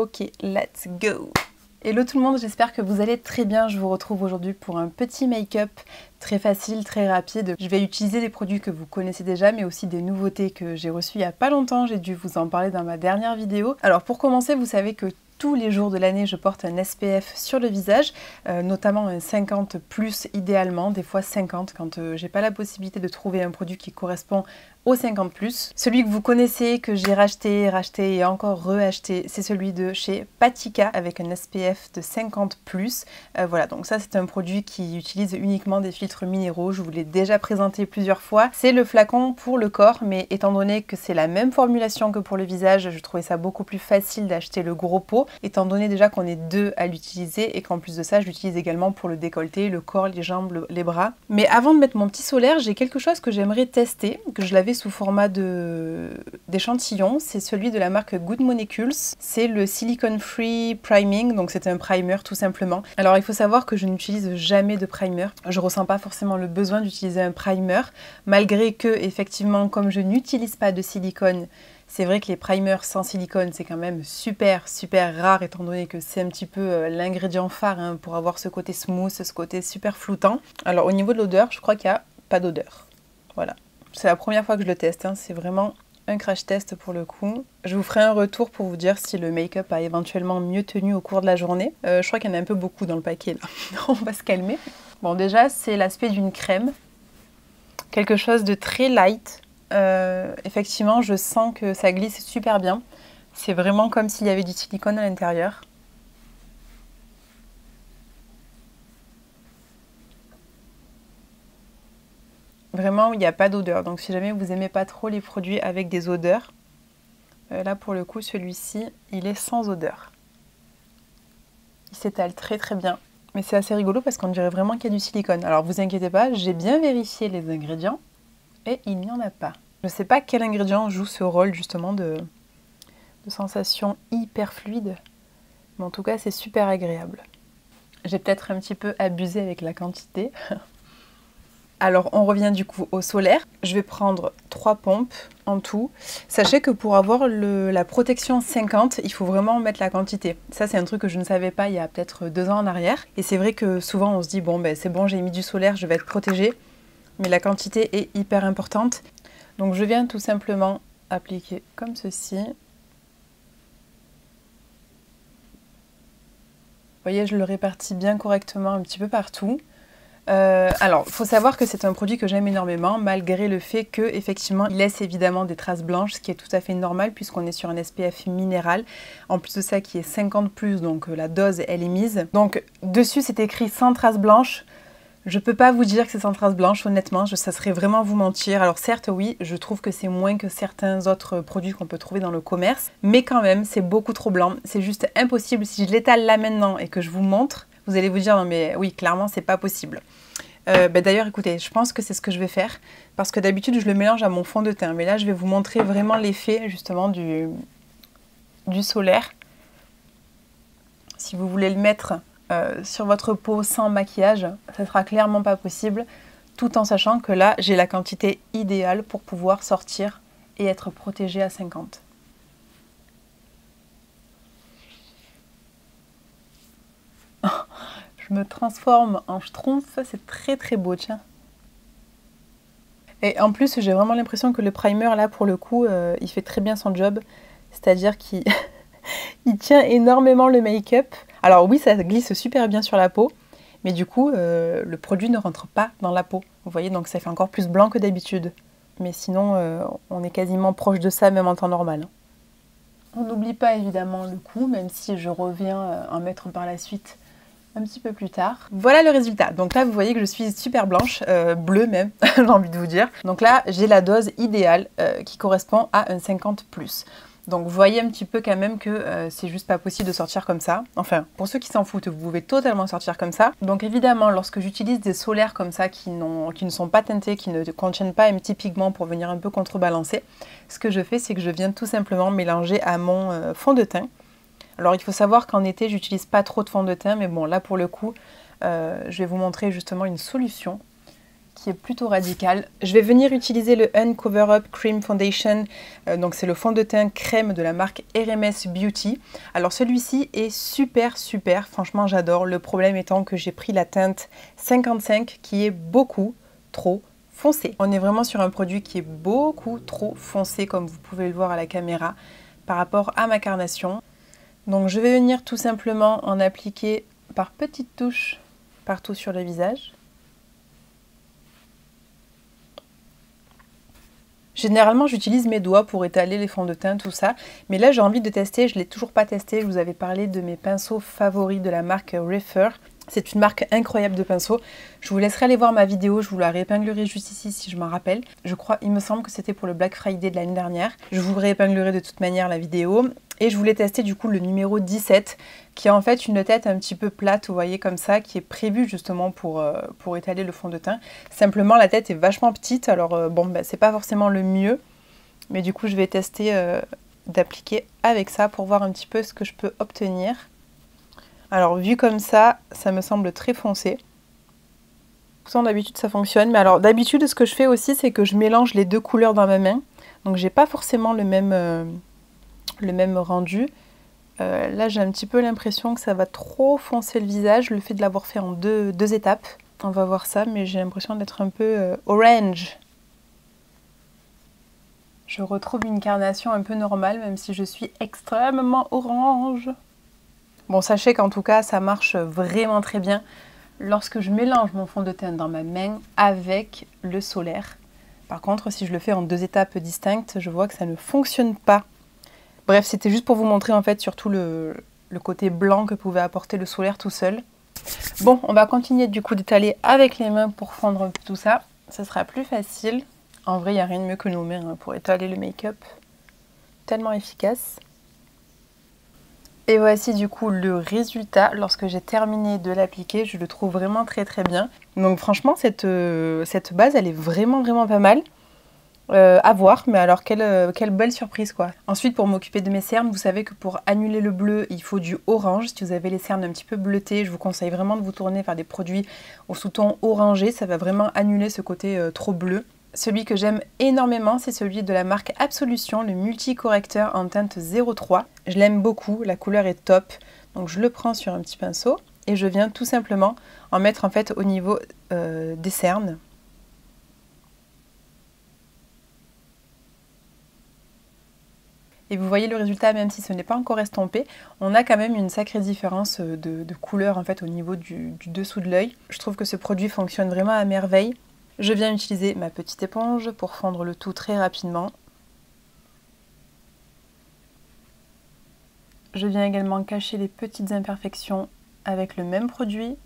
Ok, let's go! Hello tout le monde, j'espère que vous allez très bien. Je vous retrouve aujourd'hui pour un petit make-up très facile, très rapide. Je vais utiliser des produits que vous connaissez déjà, mais aussi des nouveautés que j'ai reçues il n'y a pas longtemps. J'ai dû vous en parler dans ma dernière vidéo. Alors pour commencer, vous savez que tous les jours de l'année, je porte un SPF sur le visage, notamment un 50+, idéalement, des fois 50 quand j'ai pas la possibilité de trouver un produit qui correspond au 50+. Celui que vous connaissez, que j'ai racheté et encore reacheté, c'est celui de chez Patika avec un SPF de 50+. Voilà, donc ça c'est un produit qui utilise uniquement des filtres minéraux, je vous l'ai déjà présenté plusieurs fois. C'est le flacon pour le corps, mais étant donné que c'est la même formulation que pour le visage, je trouvais ça beaucoup plus facile d'acheter le gros pot, étant donné déjà qu'on est deux à l'utiliser et qu'en plus de ça, je l'utilise également pour le décolleté, le corps, les jambes, les bras. Mais avant de mettre mon petit solaire, j'ai quelque chose que j'aimerais tester, que je l'avais sous format d'échantillon, c'est celui de la marque Good Molecules. C'est le Silicone Free Priming, donc c'est un primer tout simplement. Alors il faut savoir que je n'utilise jamais de primer, je ressens pas forcément le besoin d'utiliser un primer, malgré que effectivement comme je n'utilise pas de silicone, c'est vrai que les primers sans silicone c'est quand même super rare étant donné que c'est un petit peu l'ingrédient phare pour avoir ce côté smooth, ce côté super floutant. Alors au niveau de l'odeur, je crois qu'il n'y a pas d'odeur, voilà. C'est la première fois que je le teste, c'est vraiment un crash test pour le coup. Je vous ferai un retour pour vous dire si le make-up a éventuellement mieux tenu au cours de la journée. Je crois qu'il y en a un peu beaucoup dans le paquet là, on va se calmer. Bon déjà c'est l'aspect d'une crème, quelque chose de très light. Effectivement je sens que ça glisse super bien. C'est vraiment comme s'il y avait du silicone à l'intérieur. Vraiment, il n'y a pas d'odeur. Donc si jamais vous n'aimez pas trop les produits avec des odeurs, là pour le coup, celui-ci, il est sans odeur. Il s'étale très bien. Mais c'est assez rigolo parce qu'on dirait vraiment qu'il y a du silicone. Alors vous inquiétez pas, j'ai bien vérifié les ingrédients et il n'y en a pas. Je ne sais pas quel ingrédient joue ce rôle justement de sensation hyper fluide. Mais en tout cas, c'est super agréable. J'ai peut-être un petit peu abusé avec la quantité. Alors on revient du coup au solaire. Je vais prendre 3 pompes en tout. Sachez que pour avoir la protection 50, il faut vraiment mettre la quantité. Ça c'est un truc que je ne savais pas il y a peut-être 2 ans en arrière. Et c'est vrai que souvent on se dit bon ben c'est bon, j'ai mis du solaire, je vais être protégée. Mais la quantité est hyper importante. Donc je viens tout simplement appliquer comme ceci. Vous voyez, je le répartis bien correctement un petit peu partout. Alors, il faut savoir que c'est un produit que j'aime énormément, malgré le fait que effectivement, il laisse évidemment des traces blanches, ce qui est tout à fait normal puisqu'on est sur un SPF minéral. En plus de ça, qui est 50+, donc la dose, elle est mise. Donc, dessus, c'est écrit sans traces blanches. Je peux pas vous dire que c'est sans traces blanches, honnêtement, ça serait vraiment vous mentir. Alors certes, oui, je trouve que c'est moins que certains autres produits qu'on peut trouver dans le commerce, mais quand même, c'est beaucoup trop blanc. C'est juste impossible. Si je l'étale là maintenant et que je vous montre, vous allez vous dire non mais oui, clairement, c'est pas possible. D'ailleurs, écoutez, je pense que c'est ce que je vais faire, parce que d'habitude, je le mélange à mon fond de teint. Mais là, je vais vous montrer vraiment l'effet, justement, du solaire. Si vous voulez le mettre sur votre peau sans maquillage, ça sera clairement pas possible, tout en sachant que là, j'ai la quantité idéale pour pouvoir sortir et être protégée à 50. Je me transforme en schtroumpf, c'est très beau, tiens. Et en plus, j'ai vraiment l'impression que le primer, là, pour le coup, il fait très bien son job. C'est-à-dire qu'il il tient énormément le make-up. Alors oui, ça glisse super bien sur la peau, mais du coup, le produit ne rentre pas dans la peau. Vous voyez, donc ça fait encore plus blanc que d'habitude. Mais sinon, on est quasiment proche de ça, même en temps normal. On n'oublie pas évidemment le coup, même si je reviens en mettre par la suite un petit peu plus tard. Voilà le résultat. Donc là, vous voyez que je suis super blanche, bleue même, j'ai envie de vous dire. Donc là, j'ai la dose idéale qui correspond à un 50+. Donc vous voyez un petit peu quand même que c'est juste pas possible de sortir comme ça. Enfin, pour ceux qui s'en foutent, vous pouvez totalement sortir comme ça. Donc évidemment, lorsque j'utilise des solaires comme ça qui ne sont pas teintés, qui ne contiennent pas un petit pigment pour venir un peu contrebalancer, ce que je fais, c'est que je viens tout simplement mélanger à mon fond de teint. Alors il faut savoir qu'en été, j'utilise pas trop de fond de teint, mais bon là pour le coup, je vais vous montrer justement une solution qui est plutôt radical. Je vais venir utiliser le Uncover Up Cream Foundation, donc c'est le fond de teint crème de la marque RMS Beauty. Alors celui-ci est super, franchement j'adore. Le problème étant que j'ai pris la teinte 55 qui est beaucoup trop foncé. On est vraiment sur un produit qui est beaucoup trop foncé comme vous pouvez le voir à la caméra par rapport à ma carnation. Donc je vais venir tout simplement en appliquer par petites touches partout sur le visage. Généralement j'utilise mes doigts pour étaler les fonds de teint, tout ça, mais là j'ai envie de tester, je ne l'ai toujours pas testé, je vous avais parlé de mes pinceaux favoris de la marque Refer. C'est une marque incroyable de pinceaux. Je vous laisserai aller voir ma vidéo, je vous la réépinglerai juste ici si je m'en rappelle. Je crois, il me semble que c'était pour le Black Friday de l'année dernière. Je vous réépinglerai de toute manière la vidéo. Et je voulais tester du coup le numéro 17, qui est en fait une tête un petit peu plate, vous voyez comme ça, qui est prévue justement pour étaler le fond de teint. Simplement la tête est vachement petite, alors bon, bah, c'est pas forcément le mieux. Mais du coup je vais tester d'appliquer avec ça pour voir un petit peu ce que je peux obtenir. Alors vu comme ça, ça me semble très foncé. Pourtant d'habitude ça fonctionne, mais alors d'habitude ce que je fais aussi c'est que je mélange les deux couleurs dans ma main. Donc j'ai pas forcément le même rendu. Là j'ai un petit peu l'impression que ça va trop foncer le visage, le fait de l'avoir fait en deux étapes. On va voir ça, mais j'ai l'impression d'être un peu orange. Je retrouve une carnation un peu normale, même si je suis extrêmement orange. Bon, sachez qu'en tout cas, ça marche vraiment très bien lorsque je mélange mon fond de teint dans ma main avec le solaire. Par contre, si je le fais en deux étapes distinctes, je vois que ça ne fonctionne pas. Bref, c'était juste pour vous montrer en fait surtout le côté blanc que pouvait apporter le solaire tout seul. Bon, on va continuer du coup d'étaler avec les mains pour fondre un peu tout ça. Ça sera plus facile. En vrai, il n'y a rien de mieux que nos mains pour étaler le make-up. Tellement efficace. Et voici du coup le résultat. Lorsque j'ai terminé de l'appliquer, je le trouve vraiment très bien. Donc franchement, cette base, elle est vraiment pas mal. À voir, mais alors quelle belle surprise quoi. Ensuite, pour m'occuper de mes cernes, vous savez que pour annuler le bleu, il faut du orange. Si vous avez les cernes un petit peu bleutées, je vous conseille vraiment de vous tourner vers des produits au sous-ton orangé. Ça va vraiment annuler ce côté trop bleu. Celui que j'aime énormément, c'est celui de la marque Absolution, le multicorrecteur en teinte 03. Je l'aime beaucoup, la couleur est top. Donc je le prends sur un petit pinceau et je viens tout simplement en mettre en fait au niveau des cernes. Et vous voyez le résultat, même si ce n'est pas encore estompé, on a quand même une sacrée différence de couleur en fait au niveau du dessous de l'œil. Je trouve que ce produit fonctionne vraiment à merveille. Je viens utiliser ma petite éponge pour fondre le tout très rapidement. Je viens également cacher les petites imperfections avec le même produit.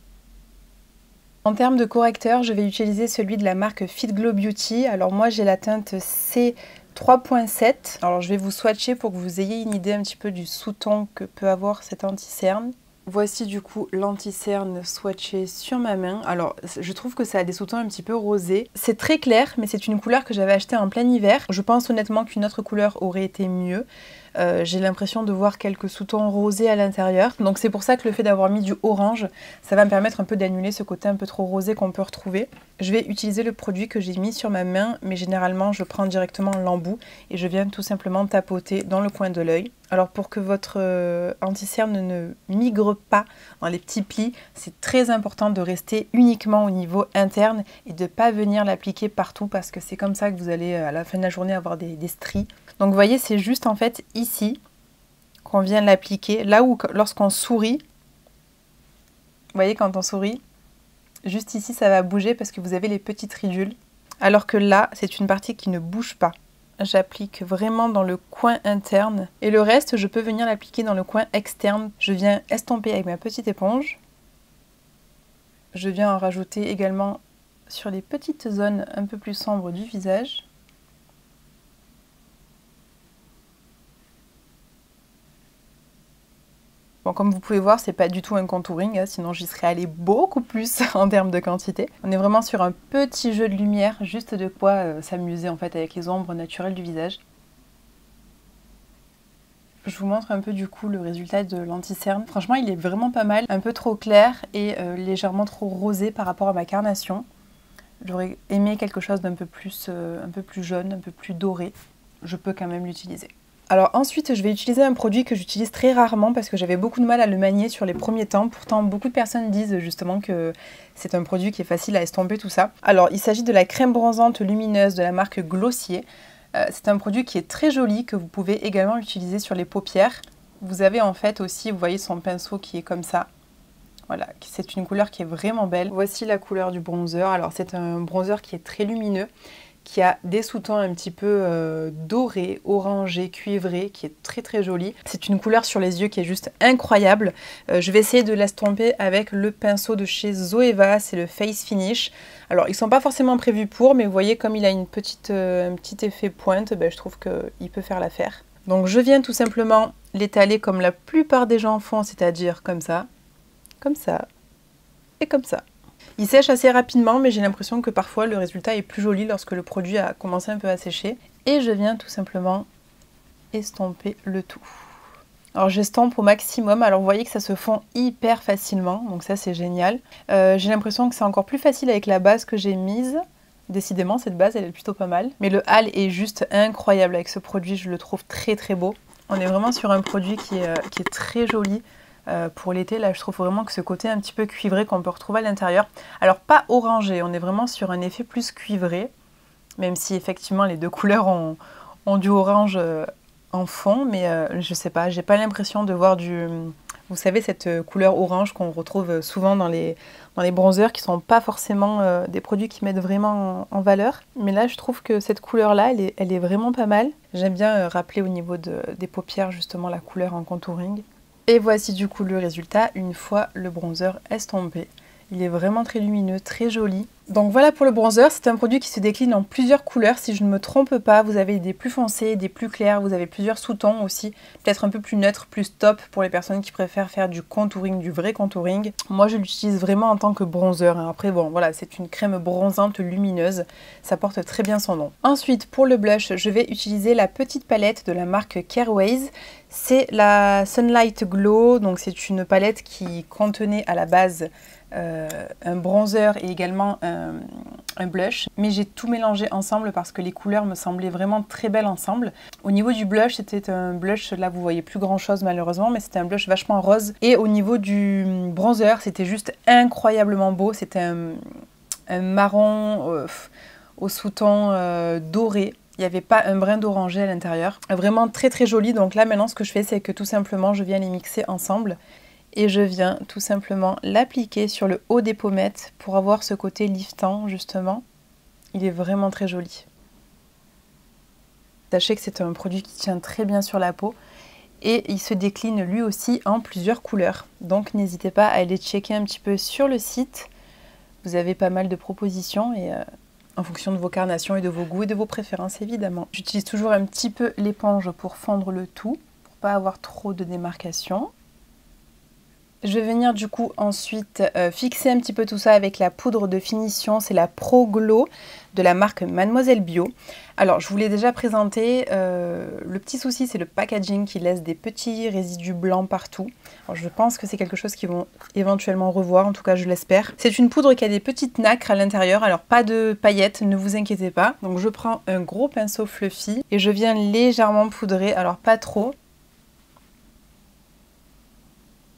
En termes de correcteur, je vais utiliser celui de la marque Fit Glow Beauty. Alors moi j'ai la teinte C 3.7. Alors je vais vous swatcher pour que vous ayez une idée un petit peu du sous-ton que peut avoir cette anti-cerne. Voici du coup l'anti-cerne swatché sur ma main. Alors je trouve que ça a des sous-tons un petit peu rosés. C'est très clair, mais c'est une couleur que j'avais achetée en plein hiver. Je pense honnêtement qu'une autre couleur aurait été mieux. J'ai l'impression de voir quelques sous-tons rosés à l'intérieur. Donc c'est pour ça que le fait d'avoir mis du orange, ça va me permettre un peu d'annuler ce côté un peu trop rosé qu'on peut retrouver. Je vais utiliser le produit que j'ai mis sur ma main, mais généralement je prends directement l'embout et je viens tout simplement tapoter dans le coin de l'œil. Alors pour que votre anti-cerne ne migre pas dans les petits plis, c'est très important de rester uniquement au niveau interne et de ne pas venir l'appliquer partout parce que c'est comme ça que vous allez à la fin de la journée avoir des stries. Donc vous voyez, c'est juste en fait ici qu'on vient l'appliquer, là où lorsqu'on sourit, vous voyez quand on sourit, juste ici ça va bouger parce que vous avez les petites ridules, alors que là c'est une partie qui ne bouge pas. J'applique vraiment dans le coin interne et le reste je peux venir l'appliquer dans le coin externe. Je viens estomper avec ma petite éponge. Je viens en rajouter également sur les petites zones un peu plus sombres du visage. Bon, comme vous pouvez voir, c'est pas du tout un contouring, hein, sinon j'y serais allée beaucoup plus en termes de quantité. On est vraiment sur un petit jeu de lumière, juste de quoi s'amuser en fait avec les ombres naturelles du visage. Je vous montre un peu du coup le résultat de l'anti-cerne. Franchement, il est vraiment pas mal, un peu trop clair et légèrement trop rosé par rapport à ma carnation. J'aurais aimé quelque chose d'un peu plus jaune, un peu plus doré. Je peux quand même l'utiliser. Alors ensuite, je vais utiliser un produit que j'utilise très rarement parce que j'avais beaucoup de mal à le manier sur les premiers temps. Pourtant, beaucoup de personnes disent justement que c'est un produit qui est facile à estomper, tout ça. Alors, il s'agit de la crème bronzante lumineuse de la marque Glossier. C'est un produit qui est très joli, que vous pouvez également utiliser sur les paupières. Vous avez en fait aussi, vous voyez son pinceau qui est comme ça. Voilà, c'est une couleur qui est vraiment belle. Voici la couleur du bronzer. Alors c'est un bronzer qui est très lumineux, qui a des sous-tons un petit peu dorés, orangés, cuivrés, qui est très très joli. C'est une couleur sur les yeux qui est juste incroyable. Je vais essayer de l'estomper avec le pinceau de chez Zoeva, c'est le Face Finish. Alors ils ne sont pas forcément prévus pour, mais vous voyez comme il a un petit effet pointe, je trouve qu'il peut faire l'affaire. Donc je viens tout simplement l'étaler comme la plupart des gens font, c'est-à-dire comme ça et comme ça. Il sèche assez rapidement, mais j'ai l'impression que parfois le résultat est plus joli lorsque le produit a commencé un peu à sécher. Et je viens tout simplement estomper le tout. Alors j'estompe au maximum, alors vous voyez que ça se fond hyper facilement, donc ça c'est génial. J'ai l'impression que c'est encore plus facile avec la base que j'ai mise. Décidément cette base elle est plutôt pas mal. Mais le hâle est juste incroyable avec ce produit, je le trouve très très beau. On est vraiment sur un produit qui est très joli. Pour l'été, là je trouve vraiment que ce côté un petit peu cuivré qu'on peut retrouver à l'intérieur, alors pas orangé, on est vraiment sur un effet plus cuivré, même si effectivement les deux couleurs ont du orange en fond, mais je sais pas, j'ai pas l'impression de voir vous savez, cette couleur orange qu'on retrouve souvent dans les bronzers qui sont pas forcément des produits qui mettent vraiment en valeur, mais là je trouve que cette couleur là elle est vraiment pas mal. J'aime bien rappeler au niveau des paupières justement la couleur en contouring. Et voici du coup le résultat une fois le bronzer estompé. Il est vraiment très lumineux, très joli. Donc voilà pour le bronzer, c'est un produit qui se décline en plusieurs couleurs si je ne me trompe pas. Vous avez des plus foncés, des plus clairs, vous avez plusieurs sous-tons aussi. Peut-être un peu plus neutre, plus top pour les personnes qui préfèrent faire du contouring, du vrai contouring. Moi je l'utilise vraiment en tant que bronzer. Après bon voilà, c'est une crème bronzante lumineuse. Ça porte très bien son nom. Ensuite pour le blush, je vais utiliser la petite palette de la marque Careways. C'est la Sunlight Glow, donc c'est une palette qui contenait à la base un bronzer et également un blush, mais j'ai tout mélangé ensemble parce que les couleurs me semblaient vraiment très belles ensemble. Au niveau du blush, c'était un blush, là vous voyez plus grand chose malheureusement, mais c'était un blush vachement rose, et au niveau du bronzer, c'était juste incroyablement beau. C'était un marron au sous-ton doré. Il n'y avait pas un brin d'oranger à l'intérieur. Vraiment très très joli. Donc là maintenant ce que je fais, c'est que tout simplement je viens les mixer ensemble. Et je viens tout simplement l'appliquer sur le haut des pommettes pour avoir ce côté liftant justement. Il est vraiment très joli. Sachez que c'est un produit qui tient très bien sur la peau et il se décline lui aussi en plusieurs couleurs. Donc n'hésitez pas à aller checker un petit peu sur le site. Vous avez pas mal de propositions et en fonction de vos carnations et de vos goûts et de vos préférences évidemment. J'utilise toujours un petit peu l'éponge pour fondre le tout, pour pas avoir trop de démarcation. Je vais venir du coup ensuite fixer un petit peu tout ça avec la poudre de finition, c'est la Pro Glow de la marque Mademoiselle Bio. Alors je vous l'ai déjà présenté, le petit souci c'est le packaging qui laisse des petits résidus blancs partout. Alors, je pense que c'est quelque chose qu'ils vont éventuellement revoir, en tout cas je l'espère. C'est une poudre qui a des petites nacres à l'intérieur, alors pas de paillettes, ne vous inquiétez pas. Donc je prends un gros pinceau fluffy et je viens légèrement poudrer, alors pas trop.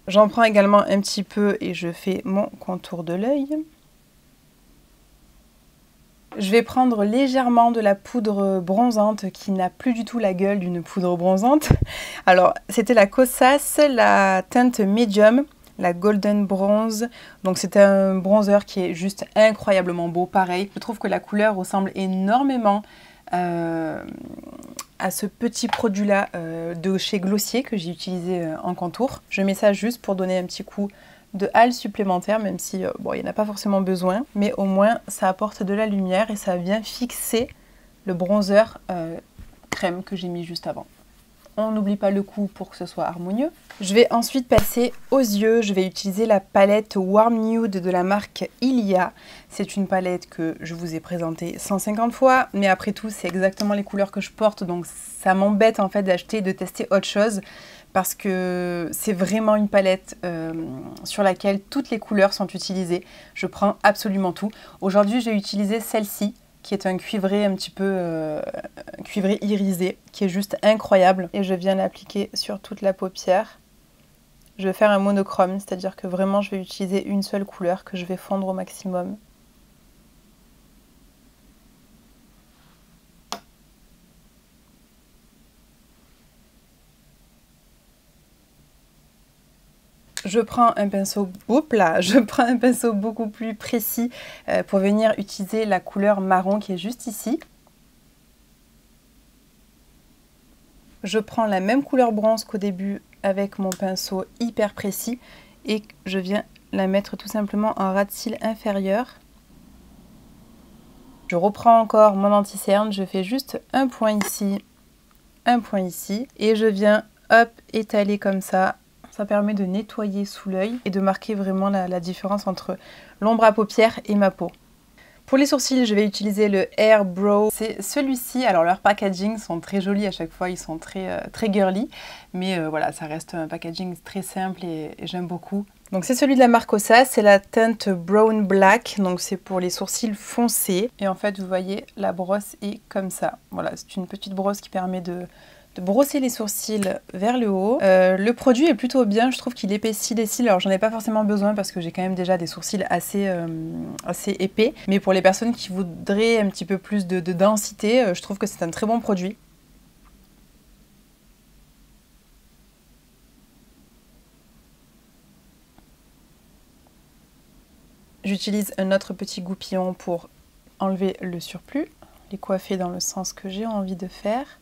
J'en prends également un petit peu et je fais mon contour de l'œil. Je vais prendre légèrement de la poudre bronzante qui n'a plus du tout la gueule d'une poudre bronzante. Alors, c'était la Kosas, la teinte médium, la Golden Bronze. Donc c'est un bronzer qui est juste incroyablement beau. Pareil, je trouve que la couleur ressemble énormément à ce petit produit là de chez Glossier que j'ai utilisé en contour. Je mets ça juste pour donner un petit coup de hâle supplémentaire, même si bon, il n'y en a pas forcément besoin, mais au moins ça apporte de la lumière et ça vient fixer le bronzer crème que j'ai mis juste avant. On n'oublie pas le coup pour que ce soit harmonieux. Je vais ensuite passer aux yeux. Je vais utiliser la palette Warm Nude de la marque Ilia. C'est une palette que je vous ai présentée 150 fois, mais après tout, c'est exactement les couleurs que je porte, donc ça m'embête en fait d'acheter et de tester autre chose parce que c'est vraiment une palette sur laquelle toutes les couleurs sont utilisées. Je prends absolument tout. Aujourd'hui, j'ai utilisé celle-ci, qui est un cuivré un petit peu cuivré irisé, qui est juste incroyable. Et je viens l'appliquer sur toute la paupière. Je vais faire un monochrome, c'est-à-dire que vraiment je vais utiliser une seule couleur que je vais fondre au maximum. Je prends un pinceau, je prends un pinceau beaucoup plus précis pour venir utiliser la couleur marron qui est juste ici. Je prends la même couleur bronze qu'au début avec mon pinceau hyper précis et je viens la mettre tout simplement en ras de cils inférieur. Je reprends encore mon anti-cerne, je fais juste un point ici et je viens hop étaler comme ça. Ça permet de nettoyer sous l'œil et de marquer vraiment la différence entre l'ombre à paupières et ma peau. Pour les sourcils, je vais utiliser le Air Brow. C'est celui-ci. Alors, leurs packaging sont très jolis à chaque fois. Ils sont très girly. Mais voilà, ça reste un packaging très simple et j'aime beaucoup. Donc, c'est celui de la marque Ossa. C'est la teinte Brown Black. Donc, c'est pour les sourcils foncés. Et en fait, vous voyez, la brosse est comme ça. Voilà, c'est une petite brosse qui permet de brosser les sourcils vers le haut. Le produit est plutôt bien, je trouve qu'il épaissit les cils. Alors j'en ai pas forcément besoin parce que j'ai quand même déjà des sourcils assez épais. Mais pour les personnes qui voudraient un petit peu plus de densité, je trouve que c'est un très bon produit. J'utilise un autre petit goupillon pour enlever le surplus, les coiffer dans le sens que j'ai envie de faire.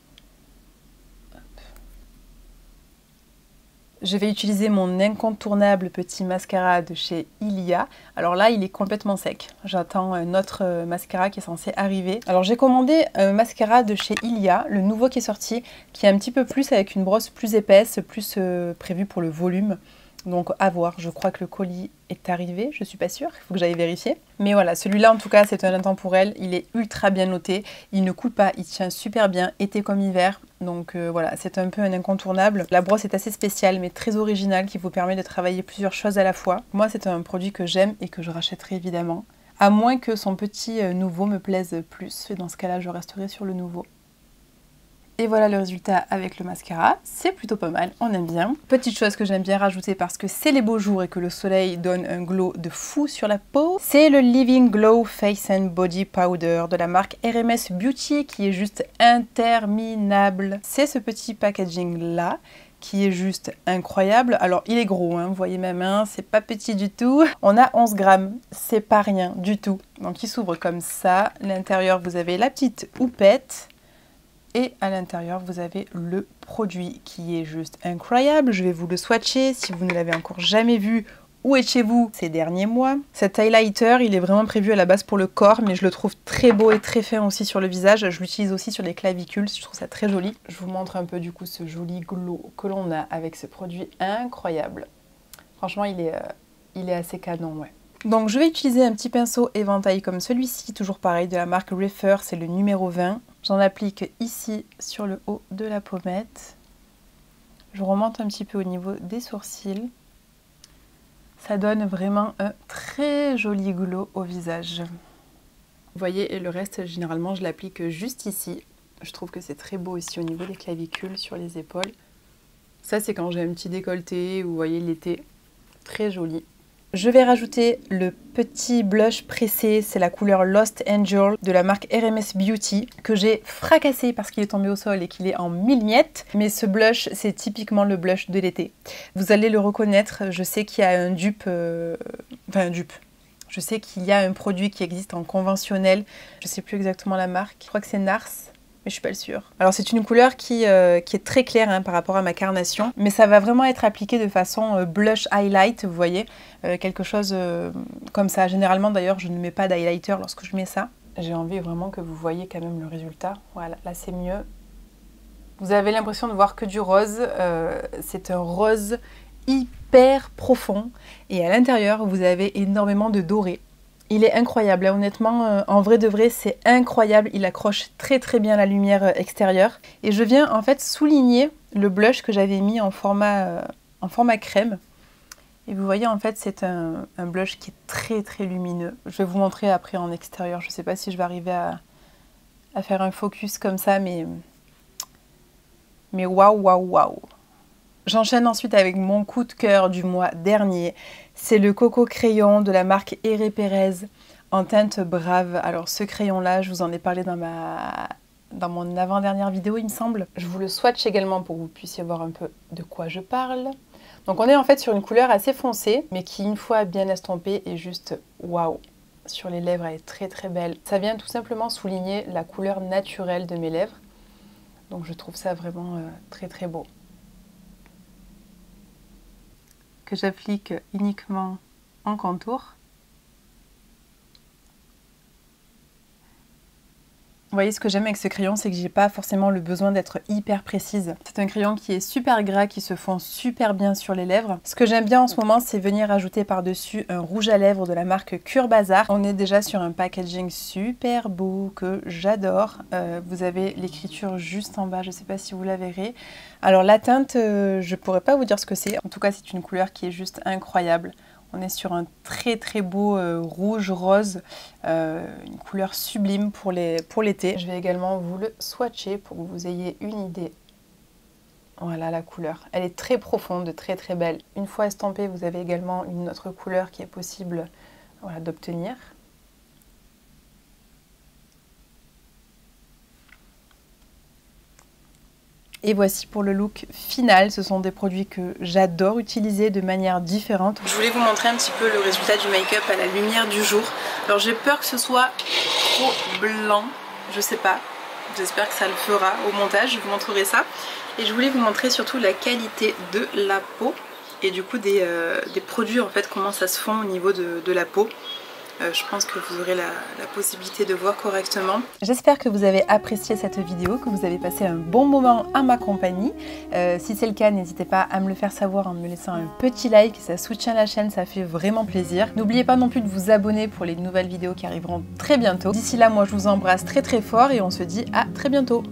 Je vais utiliser mon incontournable petit mascara de chez Ilia. Alors là, il est complètement sec. J'attends un autre mascara qui est censé arriver. Alors j'ai commandé un mascara de chez Ilia, le nouveau qui est sorti, qui est un petit peu plus avec une brosse plus épaisse, plus prévue pour le volume. Donc à voir, je crois que le colis est arrivé, je suis pas sûre, il faut que j'aille vérifier. Mais voilà, celui-là en tout cas c'est un intemporel, il est ultra bien noté, il ne coule pas, il tient super bien, été comme hiver. Donc voilà, c'est un peu un incontournable. La brosse est assez spéciale mais très originale qui vous permet de travailler plusieurs choses à la fois. Moi c'est un produit que j'aime et que je rachèterai évidemment. À moins que son petit nouveau me plaise plus, et dans ce cas-là je resterai sur le nouveau. Et voilà le résultat avec le mascara, c'est plutôt pas mal, on aime bien. Petite chose que j'aime bien rajouter parce que c'est les beaux jours et que le soleil donne un glow de fou sur la peau, c'est le Living Glow Face and Body Powder de la marque RMS Beauty qui est juste interminable. C'est ce petit packaging là qui est juste incroyable. Alors il est gros, hein, vous voyez ma main, c'est pas petit du tout. On a 11 grammes, c'est pas rien du tout. Donc il s'ouvre comme ça, à l'intérieur vous avez la petite houppette. Et à l'intérieur, vous avez le produit qui est juste incroyable. Je vais vous le swatcher si vous ne l'avez encore jamais vu ou est chez vous ces derniers mois. Cet highlighter, il est vraiment prévu à la base pour le corps, mais je le trouve très beau et très fin aussi sur le visage. Je l'utilise aussi sur les clavicules, je trouve ça très joli. Je vous montre un peu du coup ce joli glow que l'on a avec ce produit incroyable. Franchement, il est assez canon, ouais. Donc je vais utiliser un petit pinceau éventail comme celui-ci, toujours pareil, de la marque Refer, c'est le numéro 20. J'en applique ici sur le haut de la pommette. Je remonte un petit peu au niveau des sourcils. Ça donne vraiment un très joli glow au visage. Vous voyez, et le reste, généralement, je l'applique juste ici. Je trouve que c'est très beau ici au niveau des clavicules, sur les épaules. Ça, c'est quand j'ai un petit décolleté, ou vous voyez l'été. Très joli. Je vais rajouter le petit blush pressé, c'est la couleur Lost Angel de la marque RMS Beauty que j'ai fracassé parce qu'il est tombé au sol et qu'il est en 1000 miettes. Mais ce blush, c'est typiquement le blush de l'été. Vous allez le reconnaître, je sais qu'il y a un dupe, je sais qu'il y a un produit qui existe en conventionnel, je ne sais plus exactement la marque, je crois que c'est Nars. Mais je suis pas le sûre. Alors c'est une couleur qui est très claire hein, par rapport à ma carnation, mais ça va vraiment être appliqué de façon blush highlight, vous voyez, quelque chose comme ça. Généralement d'ailleurs je ne mets pas d'highlighter lorsque je mets ça. J'ai envie vraiment que vous voyez quand même le résultat. Voilà, là c'est mieux. Vous avez l'impression de voir que du rose, c'est un rose hyper profond et à l'intérieur vous avez énormément de doré. Il est incroyable, honnêtement, en vrai de vrai, c'est incroyable. Il accroche très très bien la lumière extérieure. Et je viens en fait souligner le blush que j'avais mis en format crème. Et vous voyez, en fait, c'est un blush qui est très très lumineux. Je vais vous montrer après en extérieur. Je ne sais pas si je vais arriver à faire un focus comme ça, mais waouh, waouh, waouh. J'enchaîne ensuite avec mon coup de cœur du mois dernier. C'est le Coco Crayon de la marque Herré Perez en teinte brave. Alors ce crayon-là, je vous en ai parlé dans mon avant-dernière vidéo, il me semble. Je vous le swatch également pour que vous puissiez voir un peu de quoi je parle. Donc on est en fait sur une couleur assez foncée, mais qui une fois bien estompée est juste waouh. Sur les lèvres, elle est très très belle. Ça vient tout simplement souligner la couleur naturelle de mes lèvres. Donc je trouve ça vraiment très très beau. Que j'applique uniquement en contour. Vous voyez, ce que j'aime avec ce crayon, c'est que j'ai pas forcément le besoin d'être hyper précise. C'est un crayon qui est super gras, qui se fond super bien sur les lèvres. Ce que j'aime bien en ce moment, c'est venir ajouter par-dessus un rouge à lèvres de la marque Cure Bazar. On est déjà sur un packaging super beau que j'adore. Vous avez l'écriture juste en bas, je sais pas si vous la verrez. Alors la teinte, je pourrais pas vous dire ce que c'est. En tout cas, c'est une couleur qui est juste incroyable. On est sur un très très beau rouge-rose, une couleur sublime pour l'été. Je vais également vous le swatcher pour que vous ayez une idée. Voilà la couleur. Elle est très profonde, très très belle. Une fois estampée, vous avez également une autre couleur qui est possible voilà, d'obtenir. Et voici pour le look final. Ce sont des produits que j'adore utiliser de manière différente. Je voulais vous montrer un petit peu le résultat du make-up à la lumière du jour. Alors j'ai peur que ce soit trop blanc, je sais pas. J'espère que ça le fera au montage, je vous montrerai ça. Et je voulais vous montrer surtout la qualité de la peau et du coup des produits en fait, comment ça se fond au niveau de la peau. Je pense que vous aurez la possibilité de voir correctement. J'espère que vous avez apprécié cette vidéo, que vous avez passé un bon moment à ma compagnie. Si c'est le cas, n'hésitez pas à me le faire savoir en me laissant un petit like, ça soutient la chaîne, ça fait vraiment plaisir. N'oubliez pas non plus de vous abonner pour les nouvelles vidéos qui arriveront très bientôt. D'ici là, moi je vous embrasse très très fort et on se dit à très bientôt.